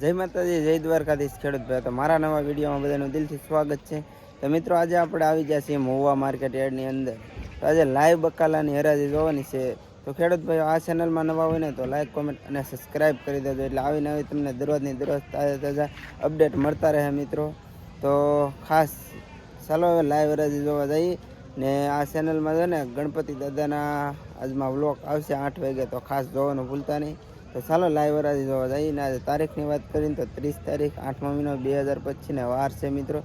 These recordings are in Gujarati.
જય માતાજી, જય દ્વારકાધીશ ખેડૂત ભાઈ. તો મારા નવા વિડીયોમાં બધાનું દિલથી સ્વાગત છે. તો મિત્રો આજે આપણે આવી ગયા છીએ મહુવા માર્કેટ યાર્ડની અંદર. તો આજે લાઈવ બકાલાની હરાજી જોવાની છે. તો ખેડૂત ભાઈઓ આ ચેનલમાં નવા હોય ને તો લાઈક, કોમેન્ટ અને સબસ્ક્રાઈબ કરી દેજો, એટલે આવી નવી તમને દરરોજની દરરોજ તાજા અપડેટ મળતા રહે મિત્રો. તો ખાસ ચાલો હવે લાઈવ હરાજી જોવા જઈએ. ને આ ચેનલમાં છે ને ગણપતિ દાદાના આજમાં વ્લોગ આવશે 8 વાગે, તો ખાસ જોવાનું ભૂલતા નહીં. તો ચાલો લાઈવ હરાજી જોવા જઈએ. ને આજે તારીખની વાત કરીને તો 30 તારીખ 8મા મહિનો 2025 ને વાર છે મિત્રો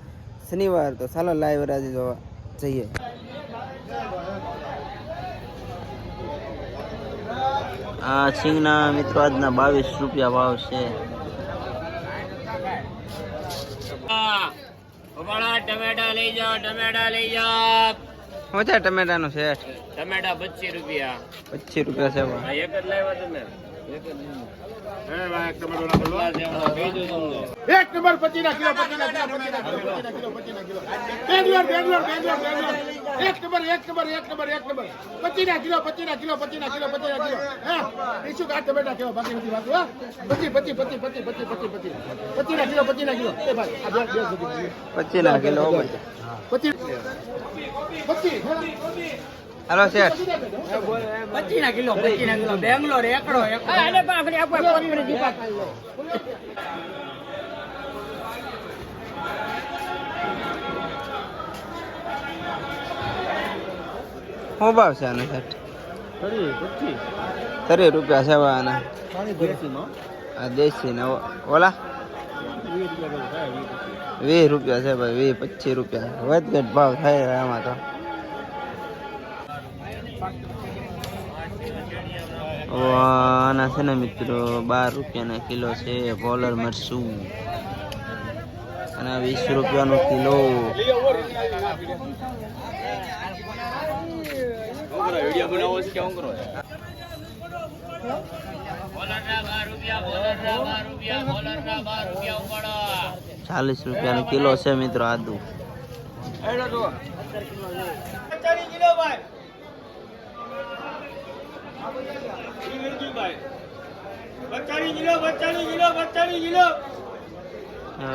શનિવાર. તો ચાલો લાઈવ હરાજી જોવા જઈએ. આ સિંગના મિત્રો આજના 22 રૂપિયા ભાવ છે. ટમેટા લઈ જાઓ, ટમેટા લઈ જાઓ. શું છે ટમેટાનો સેટ? ટમેટા 25 રૂપિયા. 25 રૂપિયા છે. એક જ લાવ્યા તમે? એક નંબર 25 ના કિલો, 25 ના કિલો, 25 ના કિલો, 25 ના કિલો. બેંગ્લોર 25 ના કિલો, 25 ના કિલો. હા, ઈસુ કા ટમેટા કેવા બાકી નથી વાત. 25 ના કિલો, 25 ના કિલો. એ ભાઈ આ 25 ના કિલો. 25 હાલો શેઠ, 25 ના કિલો, 25 ના કિલો. બેંગ્લોર એકડો અરે બાપરે, આપણે કોથમરી દીપા ખાઈ લો. શું ભાવ છે આનો શેઠ? 30 રૂપિયા છે આના. આ દેશી ને ઓલા 20 રૂપિયા છે ભાઈ. 25 રૂપિયા વધઘટ ભાવ થાય આમાં તો. આના છે ને મિત્રો 12 રૂપિયાના કિલો છે પોલર મરચું, અને 20 રૂપિયાનો કિલો. વિડિયો બનાવો છે કેવું કરો? 40 રૂપિયાનો કિલો છે મિત્રો આદુ.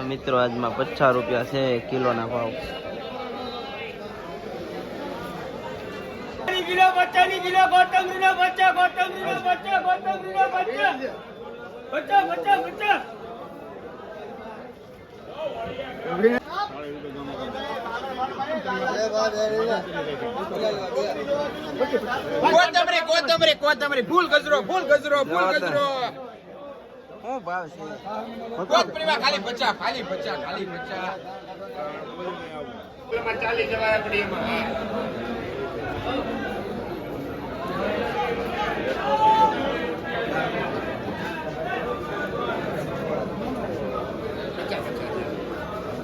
મિત્રો આજમાં 50 રૂપિયા છે કિલોના ભાવ. કિલો 50 કિલો કોથમરીનો બચ્ચા, કોથમરીનો બચ્ચા, કોથમરીનો બચ્ચા. 50. કોથમરી ફૂલ ગજરો. શું ભાવ છે? કોથમરીમાં ખાલી 50. 40 જવાય આપડી એમાં.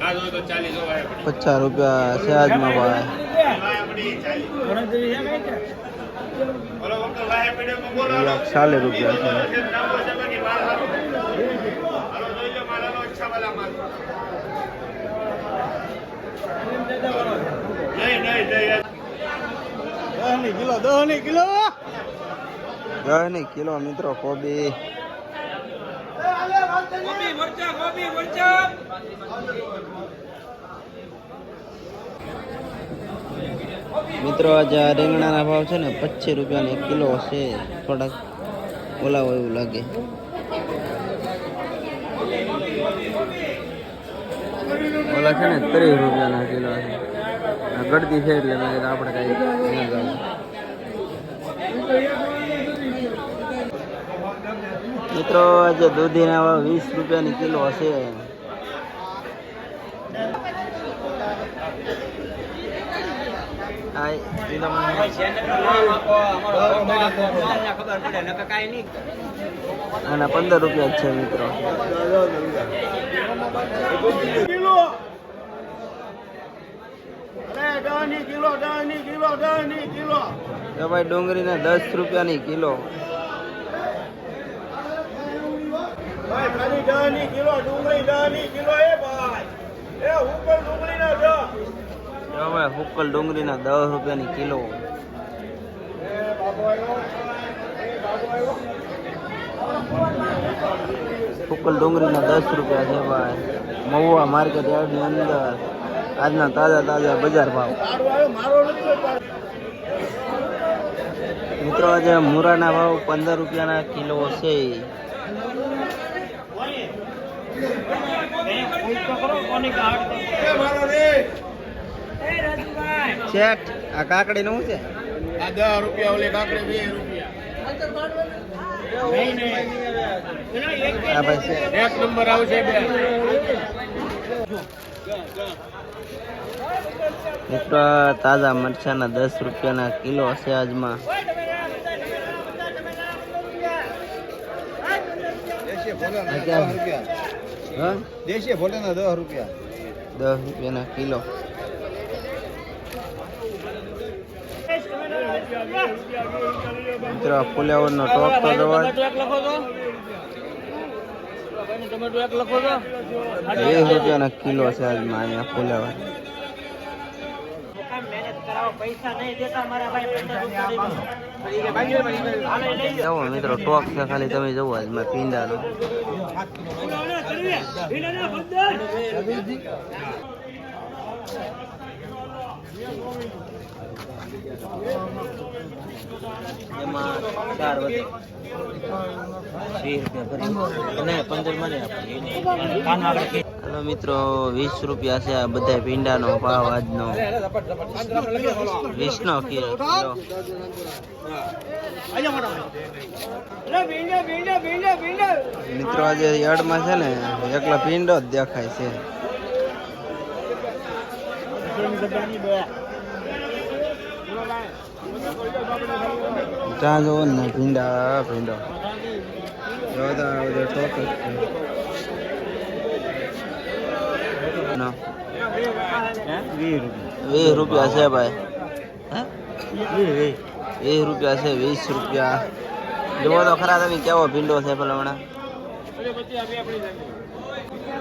આ જો તો 40 જવાય આપડી. 50 રૂપિયા છે આજમાં ભાવ. બોલો વખત વાય પડ્યો તો બોલો. 40 રૂપિયા છે. હાલો જોઈ લો મારાનો અચ્છા વાલા માલ. નહીં 10 કિલો મિત્રો કોબી. મરચા. મિત્રો આજે આ રીંગણાના ભાવ છે ને 25 રૂપિયાનો 1 કિલો છે. થોડાક ઓલા હોય એવું લાગે. ઓલા છે ને 30 રૂપિયાના કિલો છે. આ ગળદી છે એટલે મેં કીધું આપણે કઈ ના જાવ. મિત્રો આજે દૂધીના ભાવ 20 રૂપિયાની કિલો હશે. આના 15 રૂપિયા જ છે મિત્રો. ભાઈ ડુંગળીના 10 રૂપિયાની કિલો. હુક્કલ ડુંગળીના 10 રૂપિયાની કિલો. ફૂકલ ડુંગળીના 10 રૂપિયા છે ભાઈ મહુવા માર્કેટ યાર્ડની અંદર આજના તાજા બજાર ભાવ. મિત્રો આજે મૂરાના ભાવ 15 રૂપિયાના કિલો છે. શેઠ આ કાકડી નું છે? આ 10 રૂપિયા ઓલી કાકડી 20 રૂપિયા. આ ભાઈ છે એક નંબર આવશે બે. મિત્રો તાજા મરચાના 10 રૂપિયાના કિલો છે આજમાં. દેશી ફોટાના 10 રૂપિયા. 10 રૂપિયાના કિલો. મિત્રો ફુલેવરનો ટોપ તો જવા 20 રૂપિયાના કિલો છે આજમાં અહીંયા ફુલેવર. જવો મિત્રો ટોક છે ખાલી તમે જવો આજમાં પીંડાનો. એમાં 4 વધે 20 રૂપિયા ભરી. હેલો મિત્રો 20 રૂપિયા છે આ બધા ભીંડાનો ભાવ આજનો. 20 નો કિલો. મિત્રો આજે યાર્ડમાં છે ને એકલા ભીંડો જ દેખાય છે. ત્યાં જોવો ને ભીંડો ટોક જ છે. 20 રૂપિયા છે ભાઈ. 20 રૂપિયા છે. 20 રૂપિયા જોવો તો ખરા તમે કેવો ભીંડો છે ભલામણા.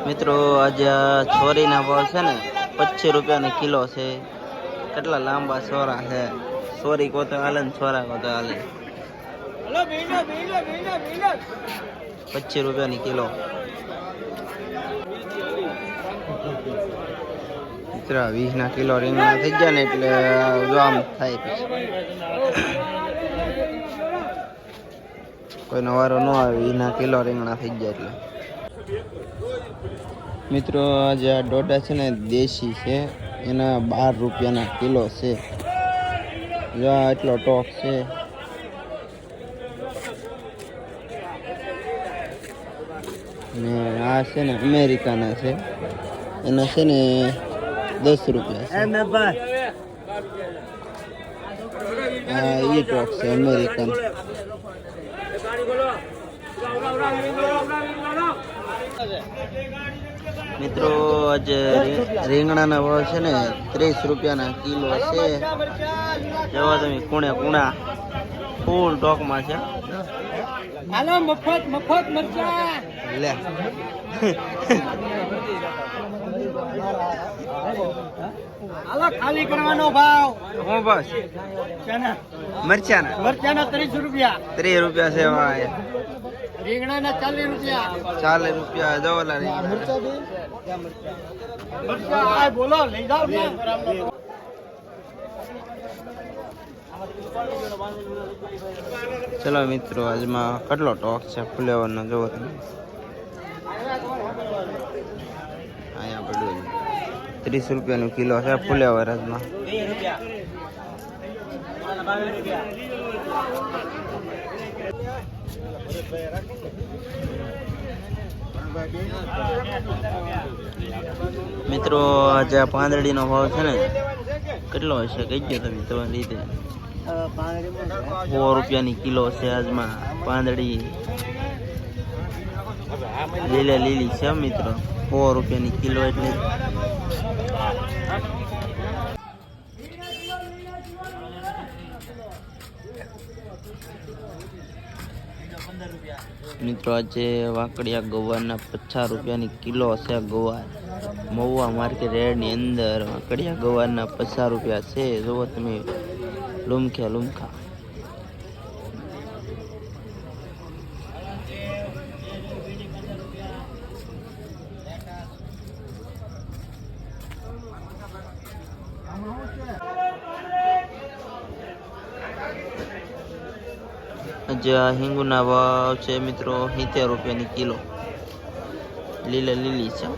મિત્રો આજે છોરીના ભાવ છે ને 25 રૂપિયાની કિલો છે. કેટલા લાંબા છોરા છે. છોરી કોતો હાલે ને છોરા કોતો હાલે. 25 રૂપિયાની કિલો. મિત્રો 20 ના કિલો રીંગણા થઈ ગયા ને એટલે જો આમ થાય પછી કોઈ નવારો ન આવે. 20 ના કિલો રીંગણા થઈ ગયા એટલે. મિત્રો આજે આ ડોડા છે ને દેશી છે એના 12 રૂપિયાના કિલો છે. જો એટલો ટોક છે. ને આ છે ને અમેરિકાના છે એના છે ને 10 રૂપિયા છે. આ ઈ ટોક છે અમેરિકન. મિત્રો આજે રીંગણાના ભાવ છે ને 30 રૂપિયાના કિલો છે. જવા તમે કુણા ફૂલ ટોકમાં છે. મફત મરચા લે હાલો ખાલી કરવાનો ભાવ. હું બસ મરચાના 30 રૂપિયા. 30 રૂપિયા છે ભાઈ. રીંગણાના 40 રૂપિયા. 40 રૂપિયા જવાલા રીંગણા. મરચા બોલો લઈ જાઓ ને. ચલો મિત્રો આજમાં કેટલો ટોક છે ફુલેવરનો જોવો તમે. અહીંયા પડ્યું 30 રૂપિયાનું કિલો છે ફુલેવર આજમાં. મિત્રો આજે આ પાંદડીનો ભાવ છે ને કેટલો હશે કહી દો તમે તમારી રીતે. 100 રૂપિયાની કિલો છે આજમાં પાંદડી. લીલી છે મિત્રો. 100 રૂપિયાની કિલો એટલે. મિત્રો આજે વાકડિયા ગવારના 50 રૂપિયાની કિલો છે ગવાર. મહુવા માર્કેટ રેડની અંદર વાકડિયા ગવારના 50 રૂપિયા છે. જુઓ તમે લુમખા. આજે આ હિંગુના ભાવ છે મિત્રો 70 રૂપિયાની કિલો. લીલી છે.